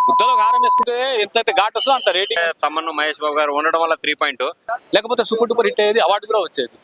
ముద్దలో కారం వేసుకుంటే ఎంతైతే ఘాట్ వస్తుందో అంత రేటింగ్. తమన్ను మహేష్ బాబు గారు ఉండడం వల్ల 3 లేకపోతే సూపర్ డూపర్ హిట్ అయ్యేది, అవార్డు కూడా వచ్చేది.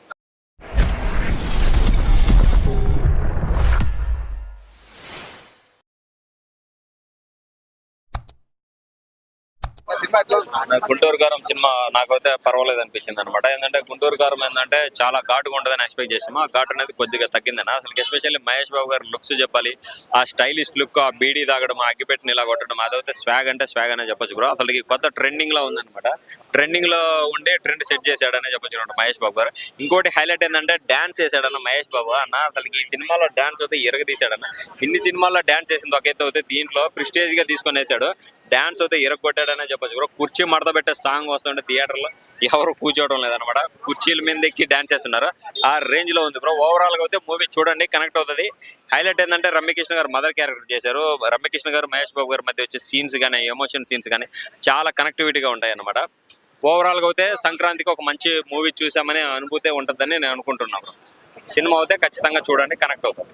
గుంటూరు కారం సినిమా నాకైతే పర్వాలేదు అనిపించింది అనమాట. ఏంటంటే గుంటూరు కారం ఏంటంటే చాలా ఘాటుగా ఉంటుందని ఎక్స్పెక్ట్ చేసాము. ఆ ఘాటు అనేది కొద్దిగా తగ్గిందని. అసలు ఎస్పెషల్లీ మహేష్ బాబు గారు లుక్స్ చెప్పాలి, ఆ స్టైలిష్ లుక్, ఆ బీడీ తాగడం, ఆ అగ్గిపెట్టిని ఇలా కొట్టడం, అదైతే స్వాగ్ అంటే స్వాగ్ అనే చెప్పొచ్చు బ్రో. అసలు కొత్త ట్రెండింగ్ లో ఉందన్నమాట. ట్రెండింగ్ లో ఉండే ట్రెండ్ సెట్ చేశాడనే చెప్పొచ్చు అనమాట మహేష్ బాబు గారు. ఇంకోటి హైలైట్ ఏంటంటే డాన్స్ చేశాడన్న మహేష్ బాబు అన్న. అసలు ఈ సినిమాలో డాన్స్ అయితే తీసాడన్న. ఇన్ని సినిమాల్లో డాన్స్ చేసింది ఒక ఎత్తు అయితే, దీంట్లో ప్రిస్టేజ్ గా తీసుకొని వేసాడు. డాన్స్ అయితే ఇరగొట్టాడనే చెప్పొచ్చు బ్రో. కుర్చీ మడత పెట్టే సాంగ్ వస్తుంటే థియేటర్ లో ఎవరు కూర్చోవడం లేదనమాట. కుర్చీల మీద ఎక్కి డాన్స్ చేస్తున్నారు. ఆ రేంజ్ లో ఉంది బ్రో. ఓవరాల్ గా అయితే మూవీ చూడండి, కనెక్ట్ అవుతుంది. హైలైట్ ఏంటంటే రమ్యకృష్ణ గారు మదర్ క్యారెక్టర్ చేశారు. రమ్యకృష్ణ గారు మహేష్ బాబు గారి మధ్య వచ్చే సీన్స్ కానీ, ఎమోషన్ సీన్స్ కానీ చాలా కనెక్టివిటీగా ఉంటాయి అనమాట. ఓవరాల్ గా అయితే సంక్రాంతికి ఒక మంచి మూవీ చూసామనే అనుభూతి ఉంటుందని నేను అనుకుంటున్నాను. సినిమా అయితే ఖచ్చితంగా చూడండి, కనెక్ట్ అవుతుంది.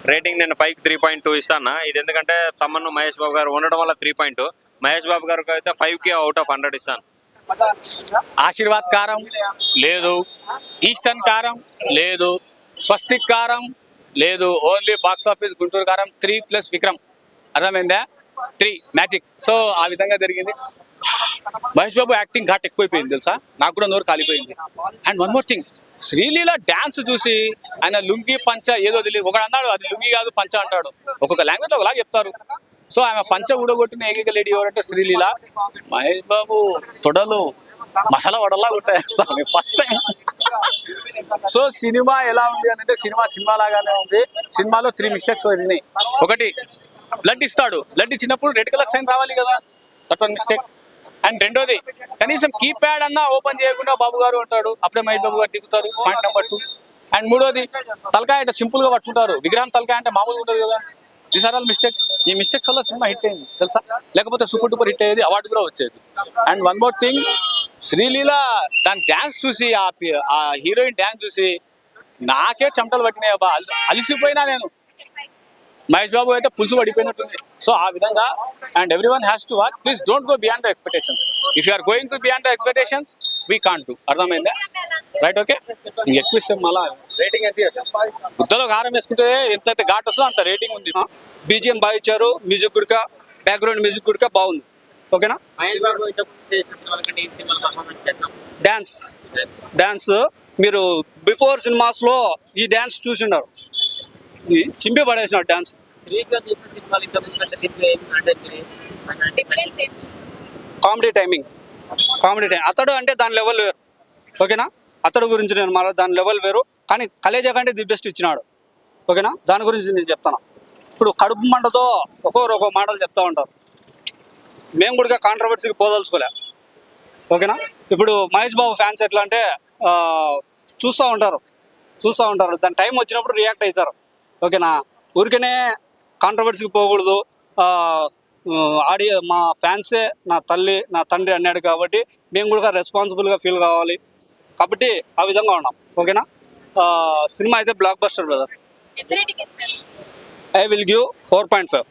రేటింగ్ నేను 5కి 3.2 ఇస్తాను. ఇది ఎందుకంటే తమన్ను మహేష్ బాబు గారు ఉండడం వల్ల 3.2. మహేష్ బాబు గారికి అయితే 5కి అవుట్ ఆఫ్ 100 ఇస్తాను. ఆశీర్వాద్ కారం లేదు, ఈస్టర్న్ కారం లేదు, స్వస్తిక్ కారం లేదు, ఓన్లీ బాక్స్ ఆఫీస్ గుంటూరు కారం 3+ విక్రమ్. అర్థమైందా? 3 మ్యాజిక్. సో ఆ విధంగా జరిగింది. మహేష్ బాబు యాక్టింగ్ ఘాట్ ఎక్కువైపోయింది తెలుసా, నాకు కూడా నోరు కాలిపోయింది. And one more thing, Sreeleela dance చూసి ఆయన లుంగి పంచ ఏదో తెలియదు, ఒకడు అన్నాడు అది లుంగి కాదు పంచ అంటాడు. ఒక్కొక్క లాంగ్వేజ్ ఒకలా చెప్తారు. సో ఆమె పంచ ఊడగొట్టిన ఏకైక లేడీ ఎవరంటే శ్రీలీల. మహేష్ బాబు తొడలు మసాలా వడలా ఉంటాయి ఫస్ట్ టైం. సో సినిమా ఎలా ఉంది అని అంటే, సినిమా లాగానే ఉంది. సినిమాలో 3 మిస్టేక్స్ జరిగినాయి. ఒకటి, బ్లడ్ ఇస్తాడు, బ్లడ్ ఇచ్చినప్పుడు రెడ్ కలర్ సైన్ రావాలి కదా, దట్ వన్ మిస్టేక్. అండ్ రెండోది, కనీసం కీప్యాడ్ అన్నా ఓపెన్ చేయకుండా బాబు గారు అంటాడు, అప్పుడే మహేష్ బాబు గారు దిగుతారు. Point number 2. అండ్ మూడోది, తలకాయ అంటే సింపుల్ గా పట్టుకుంటారు, విగ్రహం తలకాయ అంటే మామూలుగా ఉంటుంది కదా. These are all mistakes. ఈ మిస్టేక్స్ వల్ల సినిమా హిట్ అయింది తెలుసా, లేకపోతే సూపర్ డూపర్ హిట్ అయ్యేది, అవార్డు కూడా వచ్చేది. And one more thing, Sreeleela దాని డ్యాన్స్ చూసి, ఆ హీరోయిన్ డ్యాన్స్ చూసి నాకే చెమటలు పట్టినాయి అబ్బా, అలిసిపోయినా నేను. మహేష్ బాబు అయితే పులుసు పడిపోయినట్టుంది. సో ఆ విధంగా, and everyone has to watch. Please don't go beyond the expectations. If you are going to beyond the expectations, we can't do. అర్థమైందా? Right, okay. ఎక్కువ ఇస్తే మళ్ళా రేటింగ్ ఎంత? ముద్దలో కారం వేసుకుంటే ఎంతైతే ఘాట్ వస్తుందో అంత రేటింగ్ ఉంది. బీజిఎం బాగా ఇచ్చారు, మ్యూజిక్ కూడా, బ్యాక్గ్రౌండ్ మ్యూజిక్ కూడా బాగుంది. ఓకేనా? డాన్స్ మీరు బిఫోర్ సినిమాస్ లో ఈ డాన్స్ చూసిండారు, చింపి పడేసిన డాన్స్. కామెడీ టైమింగ్ అతడు అంటే దాని లెవెల్ వేరు. ఓకేనా? అతడు గురించి నేను దాని లెవెల్ వేరు. కానీ కలేజా కంటే ది బెస్ట్ ఇచ్చినాడు. ఓకేనా? దాని గురించి నేను చెప్తాను. ఇప్పుడు కడుపు మంటతో ఒక్కో మాటలు చెప్తా ఉంటారు. మేము కూడా కాంట్రవర్సీకి పోదలుచుకోలే. ఓకేనా? ఇప్పుడు మహేష్ బాబు ఫ్యాన్స్ ఎట్లా అంటే చూస్తూ ఉంటారు, దాని టైం వచ్చినప్పుడు రియాక్ట్ అవుతారు. ఓకేనా? ఊరికనే కాంట్రవర్సీకి పోకూడదు. మా ఫ్యాన్సే నా తల్లి నా తండ్రి అన్నాడు కాబట్టి మేము కూడా రెస్పాన్సిబుల్గా ఫీల్ కావాలి. కాబట్టి ఆ విధంగా ఉన్నాం. ఓకేనా? సినిమా అయితే block buster brother. I will give 4.5.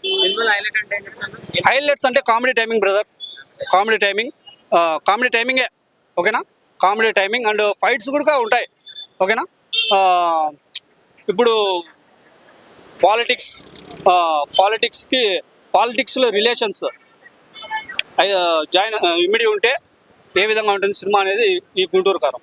Highlights అంటే కామెడీ టైమింగ్ బ్రదర్, కామెడీ టైమింగే. ఓకేనా? కామెడీ టైమింగ్ అండ్ ఫైట్స్ కూడా ఉంటాయి. ఓకేనా? ఇప్పుడు పాలిటిక్స్లో రిలేషన్స్ ఇమిడి ఉంటే ఏ విధంగా ఉంటుంది సినిమా అనేది ఈ గుంటూరు కారం.